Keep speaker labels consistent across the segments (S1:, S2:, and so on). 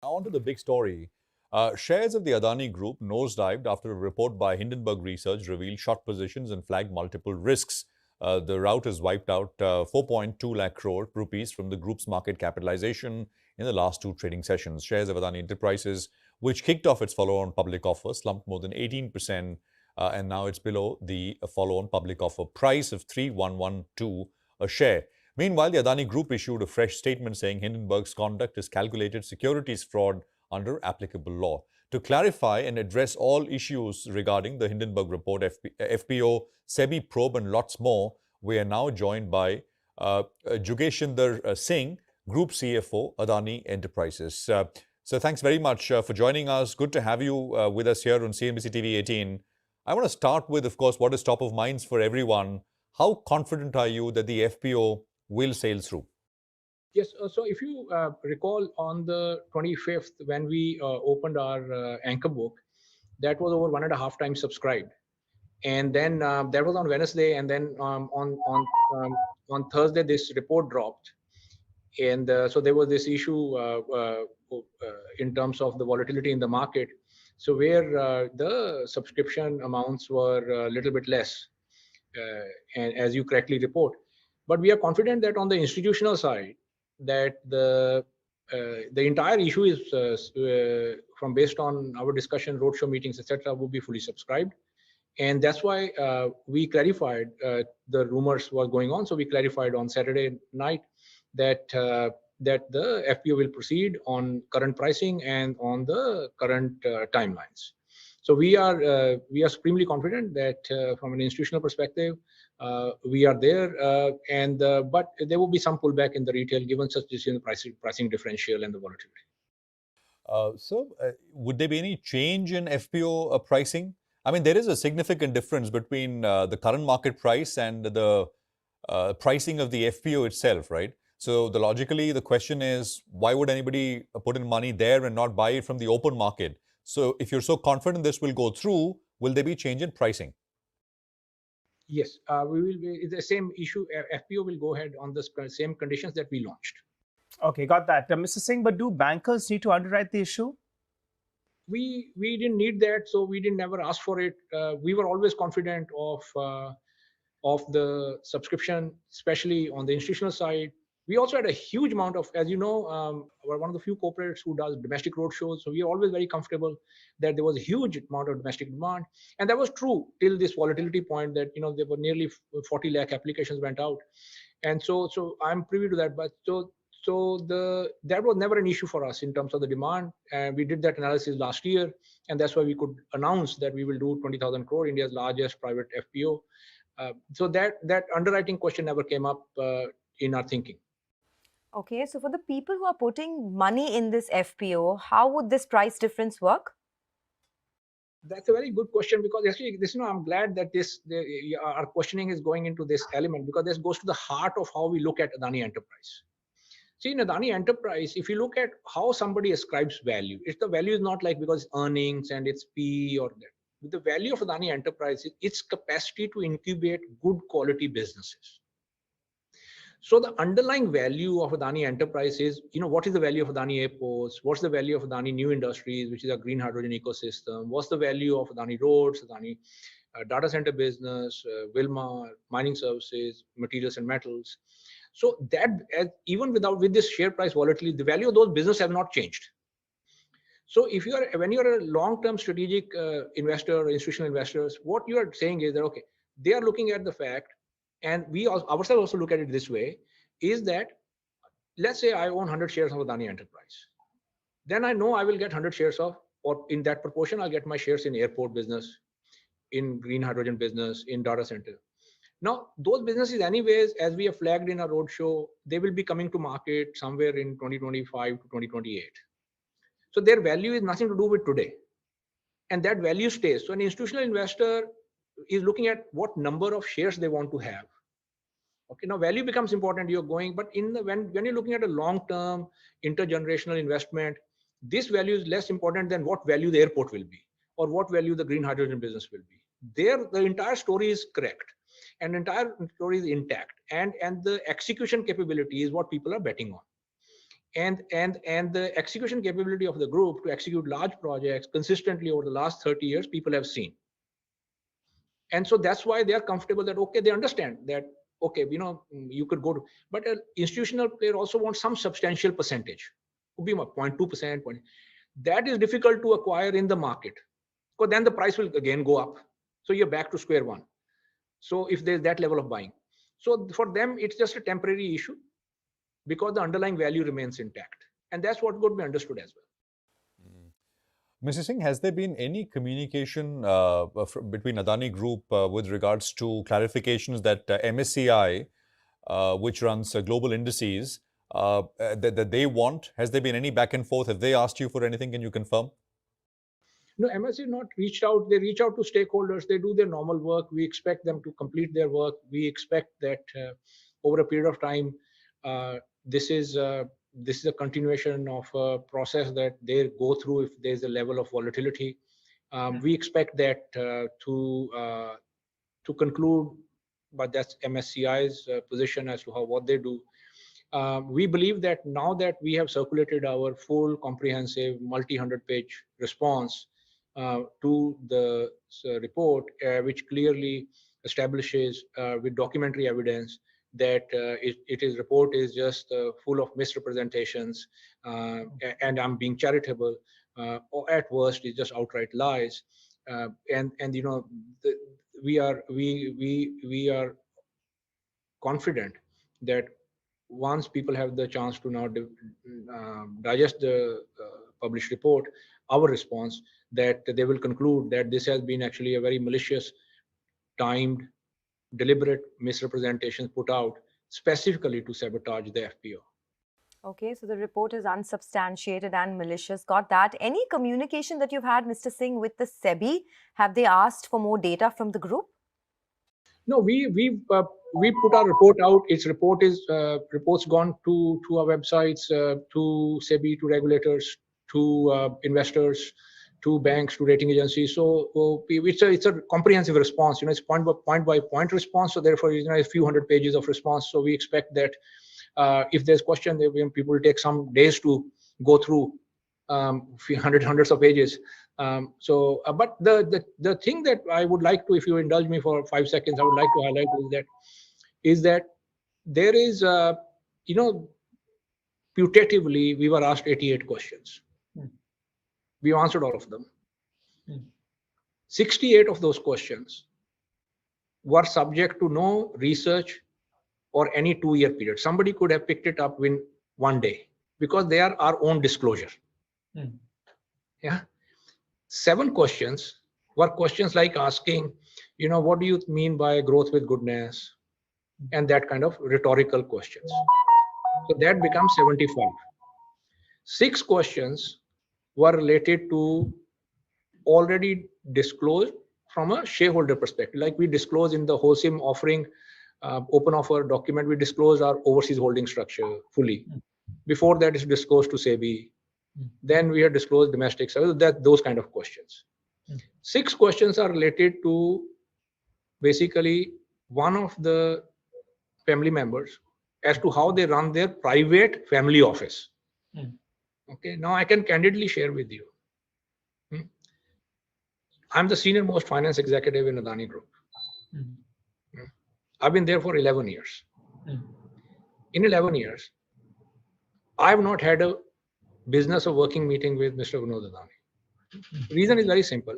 S1: Now on to the big story. Shares of the Adani Group nosedived after a report by Hindenburg Research revealed short positions and flagged multiple risks. The rout has wiped out 4.2 lakh crore rupees from the group's market capitalization in the last two trading sessions. Shares of Adani Enterprises, which kicked off its follow-on public offer, slumped more than 18%, and now it's below the follow-on public offer price of 3112 a share. Meanwhile, the Adani Group issued a fresh statement saying Hindenburg's conduct is calculated securities fraud under applicable law. To clarify and address all issues regarding the Hindenburg report, FPO, SEBI probe, and lots more, we are now joined by Jugeshinder Singh, Group CFO, Adani Enterprises. So thanks very much for joining us. Good to have you with us here on CNBC TV 18. I want to start with, of course, what is top of minds for everyone. How confident are you that the FPO will sail through?
S2: Yes. So if you recall, on the 25th, when we opened our anchor book, that was over 1.5 times subscribed. And then that was on Wednesday. And then on Thursday, this report dropped. And so there was this issue in terms of the volatility in the market. So where the subscription amounts were a little bit less, and as you correctly report. But we are confident that on the institutional side, that the entire issue is from based on our discussion, roadshow meetings, etc., will be fully subscribed, and that's why we clarified the rumors were going on. So we clarified on Saturday night that that the FPO will proceed on current pricing and on the current timelines. So we are supremely confident that from an institutional perspective, we are there, but there will be some pullback in the retail given such decision pricing differential and the volatility.
S1: Would there be any change in FPO pricing? I mean, there is a significant difference between the current market price and the pricing of the FPO itself, right? So logically, the question is, why would anybody put in money there and not buy it from the open market? So if you're so confident this will go through, will there be change in pricing?
S2: Yes, we will be the same issue. FPO will go ahead on the same conditions that we launched.
S3: Okay, got that. Mr. Singh, but do bankers need to underwrite the issue?
S2: We didn't need that, so we didn't never ask for it. We were always confident of the subscription, especially on the institutional side. We also had a huge amount of, as you know, we're one of the few corporates who does domestic roadshows. So we are always very comfortable that there was a huge amount of domestic demand. And that was true till this volatility point that, there were nearly 40 lakh applications went out. And so I'm privy to that. But that was never an issue for us in terms of the demand. And we did that analysis last year. And that's why we could announce that we will do 20,000 crore, India's largest private FPO. So that underwriting question never came up in our thinking.
S4: Okay, so for the people who are putting money in this FPO, how would this price difference work?
S2: That's a very good question, because actually, I'm glad that our questioning is going into this element, because this goes to the heart of how we look at Adani Enterprise. See, in Adani Enterprise, if you look at how somebody ascribes value, the value is not like because it's earnings and it's P or that. The value of Adani Enterprise is its capacity to incubate good quality businesses. So the underlying value of Adani Enterprise is, what is the value of Adani Airports? What's the value of Adani New Industries, which is a green hydrogen ecosystem? What's the value of Adani Roads, Adani data center business, Wilmar, mining services, materials and metals? So that even with this share price volatility, the value of those businesses have not changed. So when you're a long-term strategic investor or institutional investors, what you are saying is that, okay, they are looking at the fact, and we ourselves also look at it this way, is that, let's say I own 100 shares of Adani Enterprise. Then I know I will get 100 shares of, or in that proportion, I'll get my shares in airport business, in green hydrogen business, in data center. Now, those businesses anyways, as we have flagged in our roadshow, they will be coming to market somewhere in 2025 to 2028. So their value is nothing to do with today. And that value stays. So an institutional investor is looking at what number of shares they want to have. Okay, now value becomes important. But when you're looking at a long-term intergenerational investment, this value is less important than what value the airport will be or what value the green hydrogen business will be. The entire story is correct, and the entire story is intact, and the execution capability is what people are betting on. and the execution capability of the group to execute large projects consistently over the last 30 years, people have seen. And so that's why they are comfortable that, okay, they understand that, okay, you could go to, but an institutional player also wants some substantial percentage. Could be 0.2%. That is difficult to acquire in the market, because then the price will again go up. So you're back to square one. So if there's that level of buying. So for them, it's just a temporary issue because the underlying value remains intact. And that's what could be understood as well.
S1: Mr. Singh, has there been any communication between Adani Group with regards to clarifications that MSCI, which runs global indices, that they want? Has there been any back and forth? Have they asked you for anything? Can you confirm?
S2: No, MSCI not reached out. They reach out to stakeholders. They do their normal work. We expect them to complete their work. We expect that over a period of time, this is a continuation of a process that they go through if there's a level of volatility. We expect that to conclude, but that's MSCI's position as to what they do. We believe that now that we have circulated our full, comprehensive, multi-100-page response to the report, which clearly establishes with documentary evidence that report is just full of misrepresentations, and I'm being charitable, or at worst is just outright lies. We are confident that once people have the chance to now digest the published report, our response, that they will conclude that this has been actually a very malicious, timed, deliberate misrepresentations put out specifically to sabotage the FPO.
S4: Okay, so the report is unsubstantiated and malicious. Got that. Any communication that you've had, Mr. Singh, with the SEBI? Have they asked for more data from the group?
S2: No, we put our report out. Its report is reports gone to our websites, to SEBI, to regulators, to investors, to banks, to rating agencies. So it's a comprehensive response. It's point by point response. So therefore, a few hundred pages of response. So we expect that if there's question, people will take some days to go through hundreds of pages. But the thing that I would like to, if you indulge me for 5 seconds, I would like to highlight is that there is, putatively, we were asked 88 questions. We answered all of them. 68 of those questions were subject to no research or any 2-year period. Somebody could have picked it up in 1 day because they are our own disclosure. Yeah. 7 questions were questions like asking, what do you mean by growth with goodness? And that kind of rhetorical questions. So that becomes 75. 6 questions were related to already disclosed from a shareholder perspective. Like we disclose in the wholesale offering, open offer document, we disclose our overseas holding structure fully. Before that, it's disclosed to SEBI. Then we have disclosed domestic, so those kind of questions. 6 questions are related to basically one of the family members as to how they run their private family office. Okay, now I can candidly share with you. I'm the senior most finance executive in Adani Group. I've been there for 11 years. In 11 years, I've not had a business or working meeting with Mr. Vinod Adani. The reason is very simple.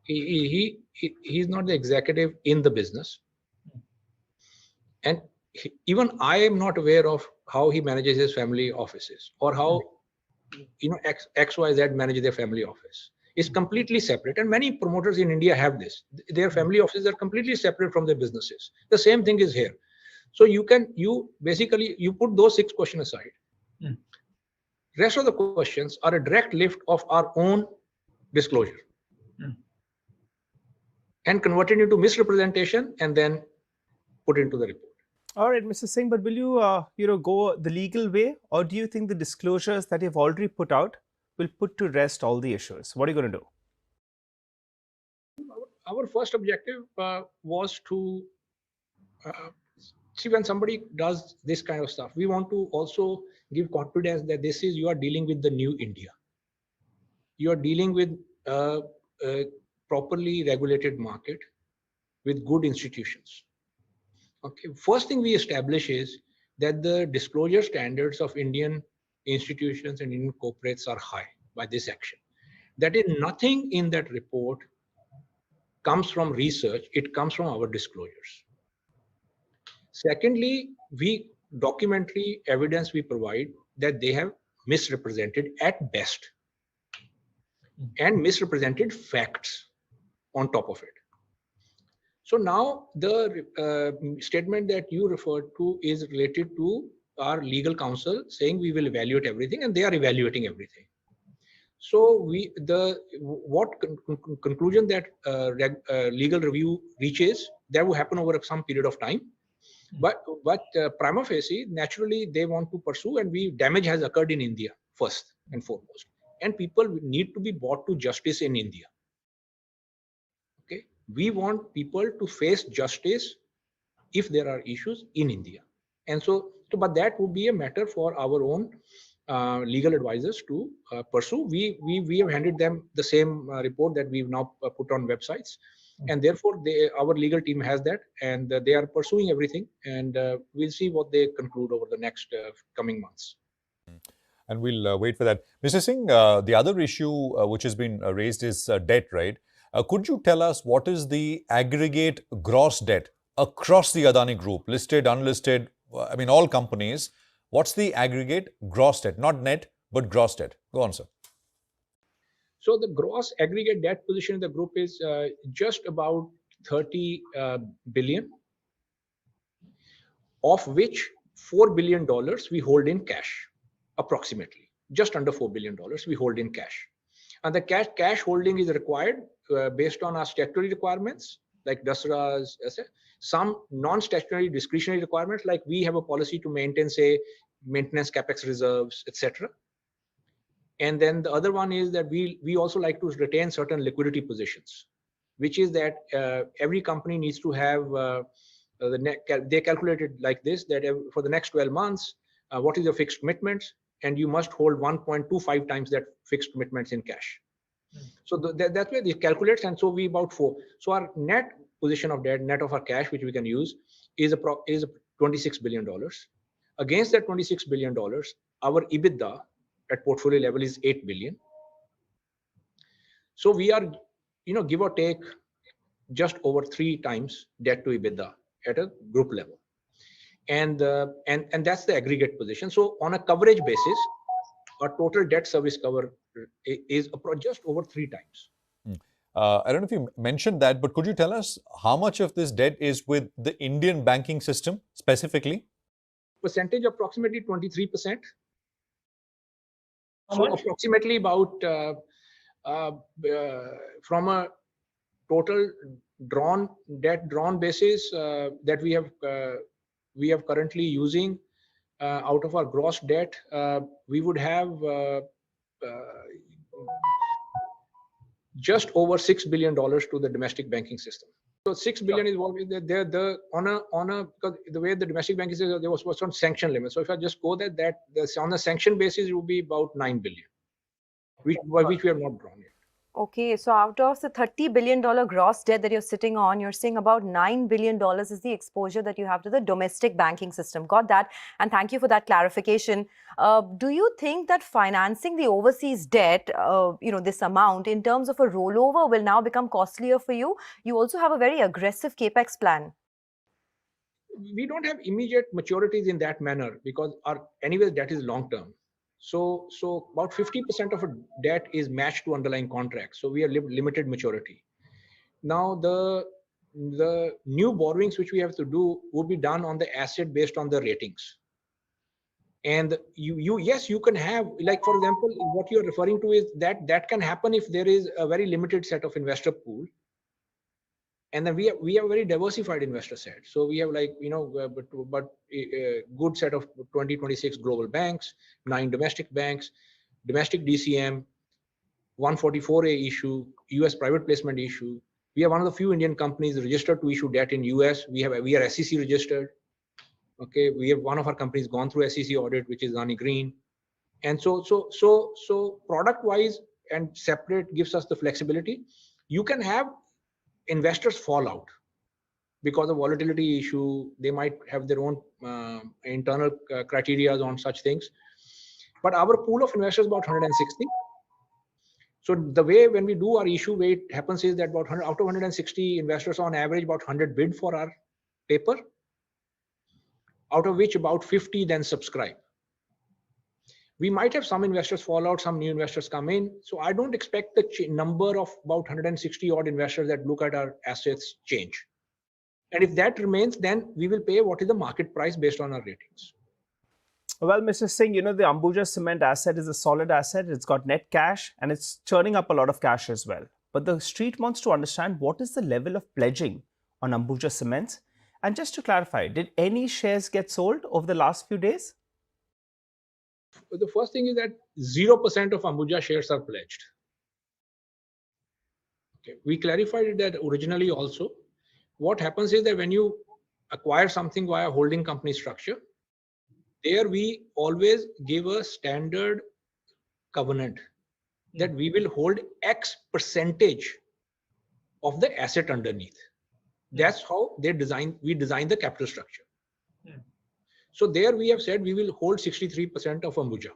S2: He's not the executive in the business. And even I am not aware of how he manages his family offices or how XYZ manages their family office. It's completely separate. And many promoters in India have this. Their family offices are completely separate from their businesses. The same thing is here. So you put those 6 questions aside. Rest of the questions are a direct lift of our own disclosure and converted into misrepresentation and then put into the report.
S3: All right, Mr. Singh, but will you, go the legal way, or do you think the disclosures that you've already put out will put to rest all the issues? What are you going to do?
S2: Our first objective was to See, when somebody does this kind of stuff, we want to also give confidence that you are dealing with the new India. You are dealing with a properly regulated market with good institutions. Okay, first thing we establish is that the disclosure standards of Indian institutions and Indian corporates are high by this action. That is, nothing in that report comes from research, it comes from our disclosures. Secondly, documentary evidence we provide that they have misrepresented at best and misrepresented facts on top of it. So now the statement that you referred to is related to our legal counsel saying we will evaluate everything, and they are evaluating everything. So conclusion that legal review reaches, that will happen over some period of time. But prima facie, naturally, they want to pursue, and damage has occurred in India first and foremost, and people need to be brought to justice in India. Okay, we want people to face justice if there are issues in India, and but that would be a matter for our own legal advisors to pursue. We have handed them the same report that we've now put on websites. And therefore, our legal team has that, and they are pursuing everything, and we'll see what they conclude over the next coming months.
S1: And we'll wait for that. Mr. Singh, the other issue which has been raised is debt, right? Could you tell us what is the aggregate gross debt across the Adani Group, listed, unlisted, I mean, all companies? What's the aggregate gross debt? Not net, but gross debt. Go on, sir.
S2: So the gross aggregate debt position in the group is just about 30 billion, of which $4 billion we hold in cash, approximately. Just under $4 billion we hold in cash. And the cash holding is required based on our statutory requirements, like DASRA's, some non-statutory discretionary requirements, like we have a policy to maintain, say, maintenance capex reserves, etc. And then the other one is that we also like to retain certain liquidity positions, which is that every company needs to have they calculated like this, that for the next 12 months, what is your fixed commitments, and you must hold 1.25 times that fixed commitments in cash. So that way they calculate, and so we about 4. So our net position of debt, net of our cash, which we can use, is $26 billion. Against that $26 billion, our EBITDA at portfolio level is 8 billion. So we are, give or take, just over 3 times debt to EBITDA at a group level, and that's the aggregate position. So on a coverage basis, our total debt service cover is just over 3 times.
S1: I don't know if you mentioned that, but could you tell us how much of this debt is with the Indian banking system specifically?
S2: Percentage approximately 23%. So approximately about from a total debt drawn basis that we have currently using out of our gross debt, we would have just over $6 billion to the domestic banking system. So 6 billion is what because the way the domestic banking system, there was on sanction limit. So if I just go that on the sanction basis, it would be about 9 billion, which we have not drawn yet.
S4: Okay, so out of the $30 billion gross debt that you're sitting on, you're saying about $9 billion is the exposure that you have to the domestic banking system. Got that. And thank you for that clarification. Do you think that financing the overseas debt, this amount in terms of a rollover will now become costlier for you? You also have a very aggressive capex plan.
S2: We don't have immediate maturities in that manner because our anyway debt is long term. So about 50% of our debt is matched to underlying contracts. So we have limited maturity. Now the new borrowings which we have to do would be done on the asset based on the ratings. And you can have, like, for example, what you're referring to is that can happen if there is a very limited set of investor pool. And then we have a very diversified investor set. So we have good set of 26 global banks, 9 domestic banks, domestic DCM, 144A issue, US private placement issue. We are one of the few Indian companies registered to issue debt in US. We are SEC registered. Okay, we have one of our companies gone through SEC audit, which is Adani Green. And so product wise and separate gives us the flexibility. You can have investors fall out because of volatility issue. They might have their own internal criteria on such things. But our pool of investors is about 160. So the way when we do our issue, way it happens is that about 100, out of 160 investors on average, about 100 bid for our paper, out of which about 50 then subscribe. We might have some investors fall out, some new investors come in. So I don't expect the number of about 160 odd investors that look at our assets change. And if that remains, then we will pay what is the market price based on our ratings.
S3: Well, Mr. Singh, the Ambuja Cement asset is a solid asset. It's got net cash and it's churning up a lot of cash as well. But the street wants to understand what is the level of pledging on Ambuja Cements. And just to clarify, did any shares get sold over the last few days?
S2: The first thing is that 0% of Ambuja shares are pledged. Okay. We clarified that originally also. What happens is that when you acquire something via holding company structure, there we always give a standard covenant that we will hold X percentage of the asset underneath. That's how we design the capital structure. So there we have said we will hold 63% of Ambuja.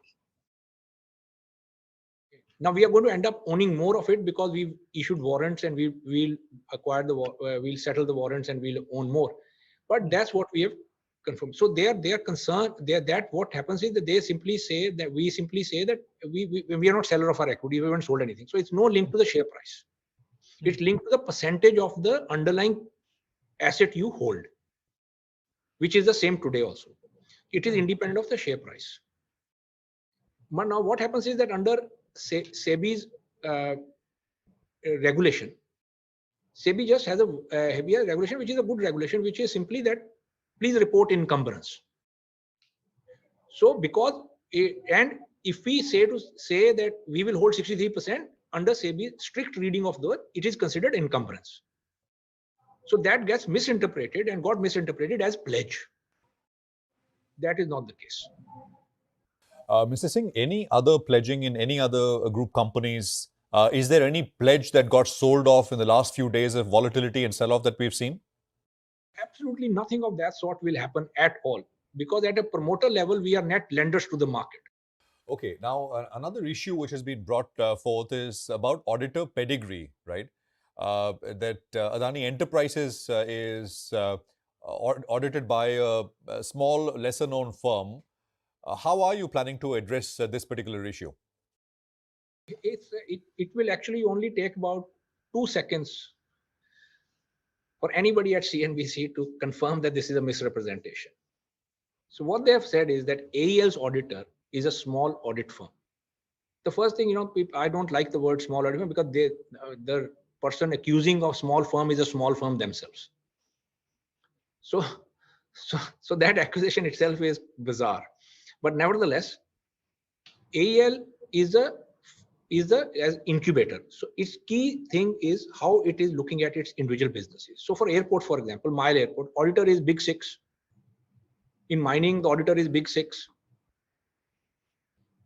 S2: Now we are going to end up owning more of it because we've issued warrants and we'll acquire we'll settle the warrants and we'll own more. But that's what we have confirmed. So they are concerned that what happens is that they simply say that we are not seller of our equity. We haven't sold anything. So it's no link to the share price. It's linked to the percentage of the underlying asset you hold, which is the same today also. It is independent of the share price. But now what happens is that under SEBI's regulation, SEBI just has a heavier regulation, which is a good regulation, which is simply that please report encumbrance. So and if we say that we will hold 63% under SEBI strict reading of it is considered encumbrance. So that gets misinterpreted and got misinterpreted as pledge. That is not the case.
S1: Mr. Singh, any other pledging in any other group companies? Is there any pledge that got sold off in the last few days of volatility and sell-off that we've seen?
S2: Absolutely nothing of that sort will happen at all, because at a promoter level, we are net lenders to the market.
S1: Okay, now another issue which has been brought forth is about auditor pedigree, right? That Adani Enterprises is audited by a small, lesser-known firm. How are you planning to address this particular issue?
S2: It will actually only take about 2 seconds for anybody at CNBC to confirm that this is a misrepresentation. So what they have said is that AEL's auditor is a small audit firm. The first thing, I don't like the word small audit firm because the person accusing of small firm is a small firm themselves. So that accusation itself is bizarre. But nevertheless, AEL is as incubator. So its key thing is how it is looking at its individual businesses. So for airport, for example, Mile Airport, auditor is Big Six. In mining, the auditor is Big Six.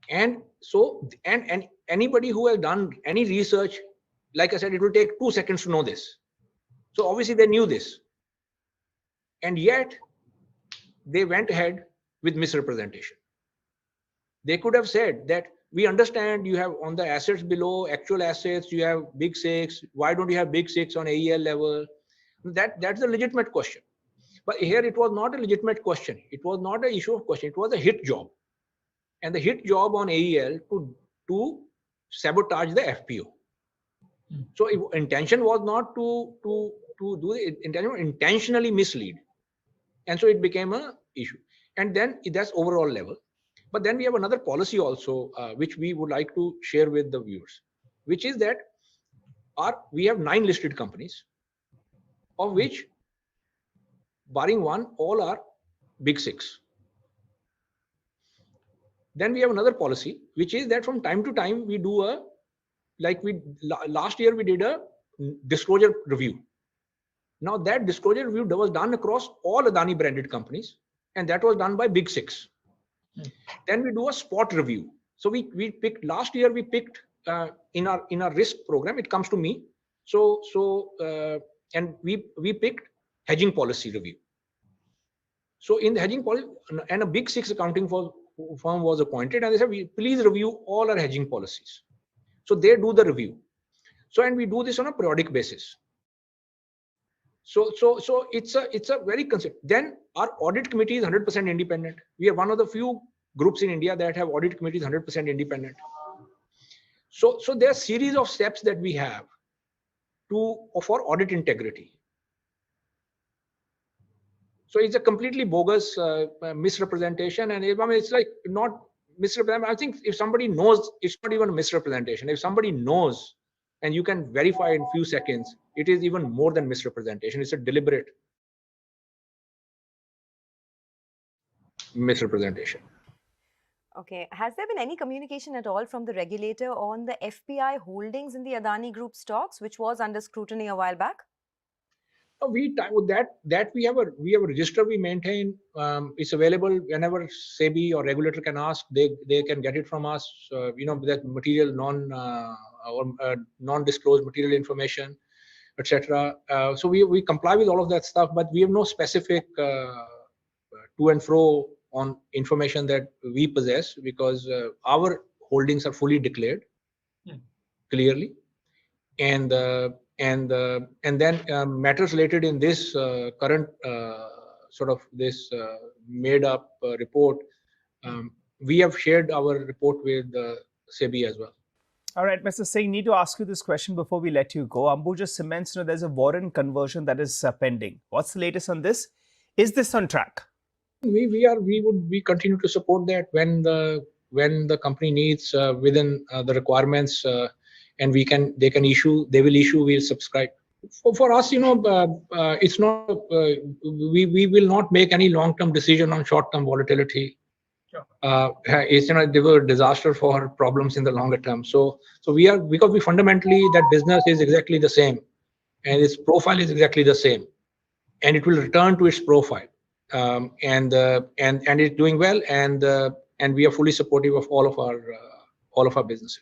S2: And so, and anybody who has done any research, like I said, it will take 2 seconds to know this. So obviously they knew this. And yet they went ahead with misrepresentation. They could have said that we understand you have on the assets below actual assets, you have Big Six. Why don't you have Big Six on AEL level? That's a legitimate question. But here it was not a legitimate question. It was not an issue of question. It was a hit job. And the hit job on AEL to sabotage the FPO. So intention was not to do it, intentionally mislead. And so it became an issue. And then that's overall level. But then we have another policy also, which we would like to share with the viewers, which is that we have 9 listed companies, of which, barring one, all are Big Six. Then we have another policy, which is that from time to time we do last year we did a disclosure review. Now that disclosure review was done across all Adani branded companies, and that was done by Big Six. Then we do a spot review. So we picked last year. We picked in our risk program. It comes to me. And we picked hedging policy review. So in the hedging policy, and a Big Six accounting firm was appointed, and they said, please review all our hedging policies. So they do the review. So, and we do this on a periodic basis. So it's a very concept. Then our audit committee is 100% independent. We are one of the few groups in India that have audit committees 100% independent. So there are a series of steps that we have for audit integrity. So it's a completely bogus misrepresentation, and it's like not misrepresentation. I think if somebody knows, it's not even a misrepresentation. If somebody knows, and you can verify in a few seconds, it is even more than misrepresentation. It's a deliberate misrepresentation.
S4: Okay. Has there been any communication at all from the regulator on the FPI holdings in the Adani Group stocks, which was under scrutiny a while back?
S2: We have a register we maintain. It's available whenever SEBI or regulator can ask. They can get it from us. That material non-disclosed material information, etc. So we comply with all of that stuff, but we have no specific to and fro on information that we possess, because our holdings are fully declared clearly, and then matters related in this current this made up report, we have shared our report with SEBI as well.
S3: All right, Mr. Singh, need to ask you this question before we let you go. Ambuja Cements, there's a warrant conversion that is pending. What's the latest on this? Is this on track?
S2: We continue to support that when the company needs within the requirements, and they will issue, we'll subscribe. For us, it's not, we will not make any long-term decision on short-term volatility. They were a disaster for problems in the longer term. So because we fundamentally, that business is exactly the same, and its profile is exactly the same, and it will return to its profile, and it's doing well, and we are fully supportive of all of our businesses.